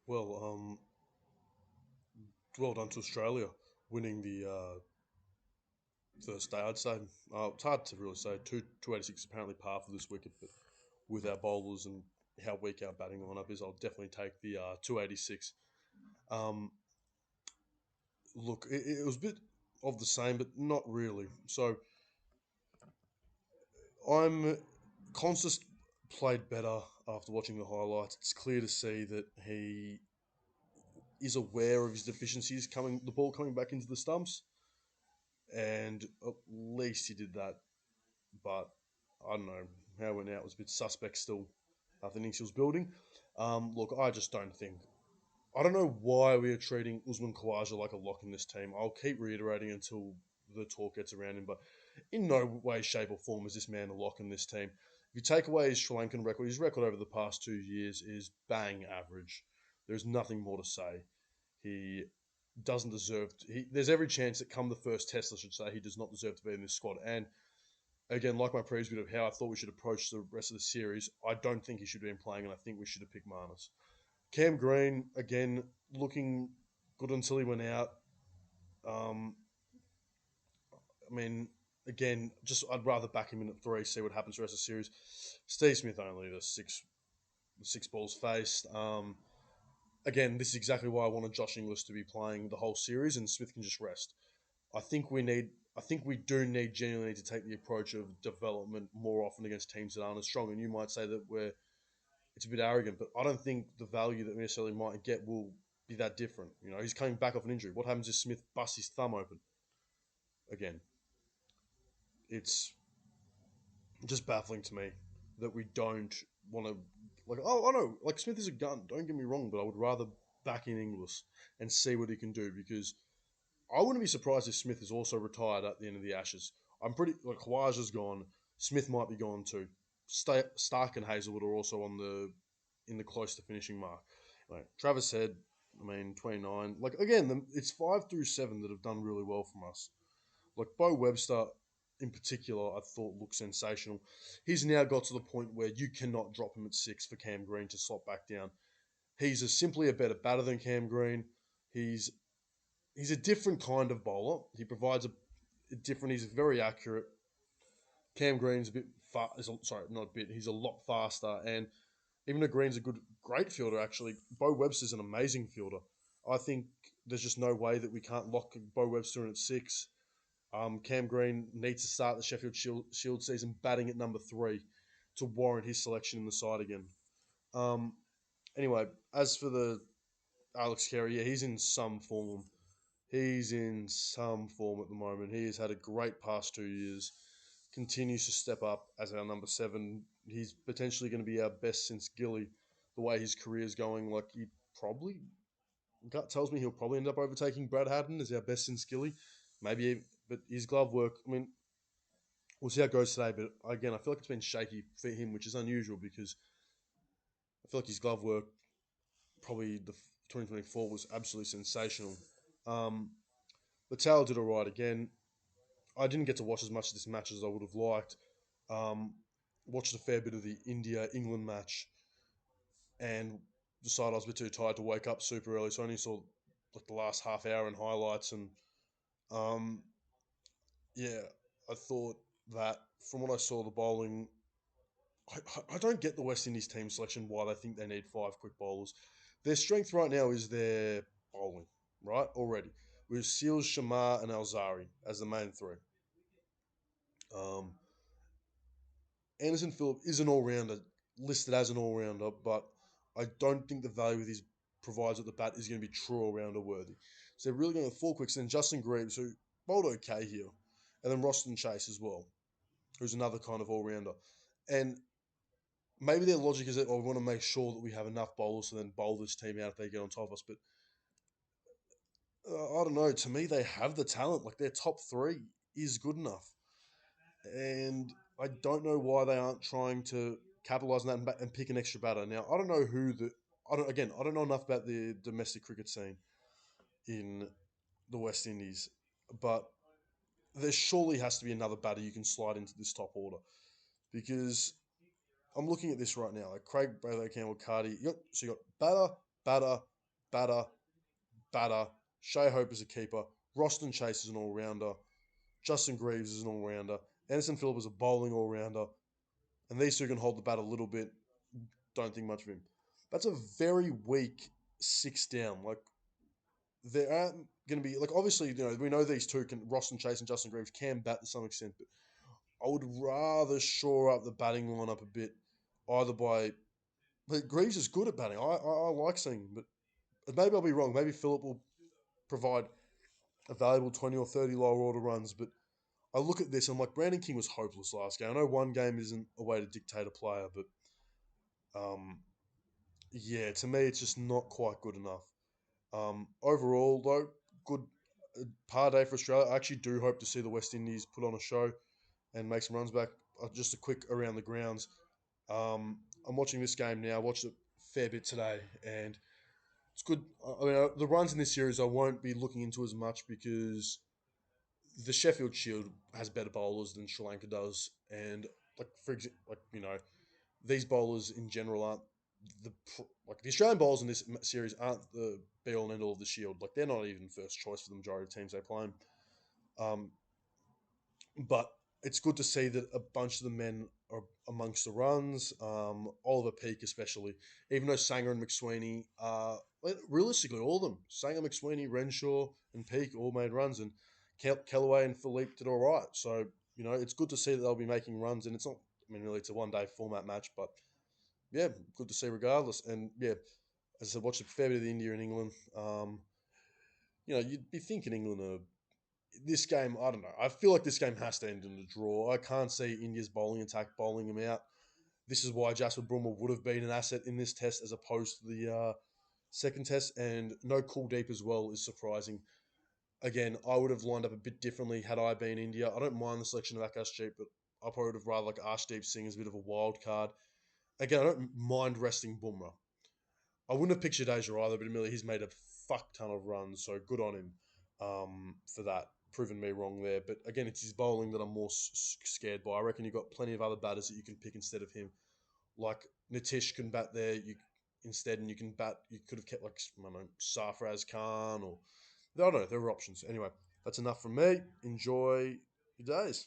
Well, well done to Australia winning the first day. I'd say it's hard to really say. 286 apparently par for this wicket, but with our bowlers and how weak our batting lineup is, I'll definitely take the 286. Um, Look, it was a bit of the same, but not really. So I'm Constant played better after watching the highlights. It's clear to see that he is aware of his deficiencies the ball coming back into the stumps, and at least he did that. But I don't know how it went out was a bit suspect still after the innings he was building. Look, I just don't think. I don't know why we are treating Usman Khawaja like a lock in this team. I'll keep reiterating until the talk gets around him, but in no way, shape, or form is this man a lock in this team. If you take away his Sri Lankan record, his record over the past 2 years is bang average. There's nothing more to say. He doesn't deserve. There's every chance that come the first test, I should say, he does not deserve to be in this squad. And again, like my previous bit of how I thought we should approach the rest of the series, I don't think he should have been playing, and I think we should have picked Marnus. Cam Green, again, looking good until he went out. Um, I mean, again, just I'd rather back him in at three, see what happens the rest of the series. Steve Smith only the six balls faced. Again, this is exactly why I wanted Josh Inglis to be playing the whole series, and Smith can just rest. I think we need. I think we do need genuinely to take the approach of development more often against teams that aren't as strong. And you might say that it's a bit arrogant, but I don't think the value that we necessarily might get will be that different. He's coming back off an injury. What happens if Smith busts his thumb open again? It's just baffling to me that we don't want to I know like Smith is a gun. Don't get me wrong, but I would rather back in Inglis and see what he can do because I wouldn't be surprised if Smith is also retired at the end of the Ashes. I'm pretty like Khawaja's gone. Smith might be gone too. Stark and Hazelwood are also in the close to finishing mark. Like Travis Head, I mean 29. Like again, it's 5 through 7 that have done really well from us. Like Bo Webster in particular, I thought looked sensational. He's now got to the point where you cannot drop him at 6 for Cam Green to slot back down. Simply a better batter than Cam Green. He's he's a different kind of bowler. He provides a different. He's very accurate. Cam Green's a bit sorry, not a bit. He's a lot faster, and even though Green's a great fielder, actually, Bo Webster's an amazing fielder. I think there's just no way that we can't lock Bo Webster in at 6. Cam Green needs to start the Sheffield Shield season batting at number 3 to warrant his selection in the side again. Um, anyway, as for the Alex Carey, yeah, he's in some form. He's in some form at the moment. He has had a great past 2 years. Continues to step up as our number 7. He's potentially going to be our best since Gilly. The way his career is going, like he probably gut tells me he'll probably end up overtaking Brad Haddon as our best since Gilly. Maybe, but his glove work. I mean, we'll see how it goes today. But again, I feel like it's been shaky for him, which is unusual because I feel like his glove work probably the 2024 was absolutely sensational. Um, but Taylor did all right again. I didn't get to watch as much of this match as I would have liked. Um, Watched a fair bit of the India England match and decided I was a bit too tired to wake up super early, so I only saw like the last half hour in highlights. And um, yeah, I thought that from what I saw, the bowling. I don't get the West Indies team selection why they think they need 5 quick bowlers. Their strength right now is their bowling, right? Already. With Seals, Shamar, and Alzari as the main 3. Um, Anderson Phillip is an all rounder, listed as an all rounder, but I don't think the value with his provides at the bat is going to be true all rounder worthy. So they're really going with 4 quicks. And then Justin Greaves, who bowled okay here, and then Roston Chase as well, who's another kind of all rounder. And maybe their logic is that we want to make sure that we have enough bowlers to then bowl this team out if they get on top of us. But I don't know. To me, they have the talent. Like their top 3 is good enough. And I don't know why they aren't trying to capitalize on that and pick an extra batter. Now I don't know who the I don't know enough about the domestic cricket scene in the West Indies, but there surely has to be another batter you can slide into this top order because I'm looking at this right now. Like Craig, Brayley, Campbell, Cardi. So you got batter, batter, batter, batter. Shea Hope is a keeper. Roston Chase is an all rounder. Justin Greaves is an all rounder. Anderson Phillip is a bowling all rounder. And these two can hold the bat a little bit. Don't think much of him. That's a very weak six down. Like, there aren't going to be, like, obviously, we know these two can, Roston Chase and Justin Greaves can bat to some extent, but I would rather shore up the batting lineup a bit, either by. But Greaves is good at batting. I like seeing him, but maybe I'll be wrong. Maybe Phillip will provide a valuable 20 or 30 lower order runs, but I look at this and I'm like, Brandon King was hopeless last game. I know one game isn't a way to dictate a player, but um, yeah, to me, it's just not quite good enough. Overall, though, good par day for Australia. I actually do hope to see the West Indies put on a show and make some runs back. Just a quick around the grounds. I'm watching this game now. I watched it a fair bit today, and it's good. I mean, the runs in this series I won't be looking into as much because the Sheffield Shield has better bowlers than Sri Lanka does, and like for example, these bowlers in general aren't the like the Australian bowlers in this series aren't the be all and end all of the Shield. Like they're not even first choice for the majority of teams they play. Um, but it's good to see that a bunch of the men are amongst the runs. Oliver Peake, especially, even though Sanger and McSweeney are realistically all of them. Sanger, McSweeney, Renshaw, and Peake all made runs, and Kellaway and Philippe did all right. So it's good to see that they'll be making runs, and it's not. I mean, really, it's a one-day format match, but yeah, good to see regardless. And yeah, as I said, watched a fair bit of India and England. You'd be thinking England are this game, I don't know. I feel like this game has to end in a draw. I can't see India's bowling attack bowling them out. This is why Jasper Brummer would have been an asset in this test as opposed to the second test. And no Kuldeep as well is surprising. Again, I would have lined up a bit differently had I been India. I don't mind the selection of Akashdeep, but I probably would have rather like Arshdeep Singh as a bit of a wild card. Again, I don't mind resting Bumrah. I wouldn't have pictured Asia either, but admittedly, he's made a fuck ton of runs, so good on him for that. Proven me wrong there. But again, it's his bowling that I'm more scared by. I reckon you've got plenty of other batters that you can pick instead of him. Like Nitish can bat there instead, and you can bat. You could have kept like I don't know Sarfraz Khan or I don't know. There were options. Anyway, that's enough from me. Enjoy your days.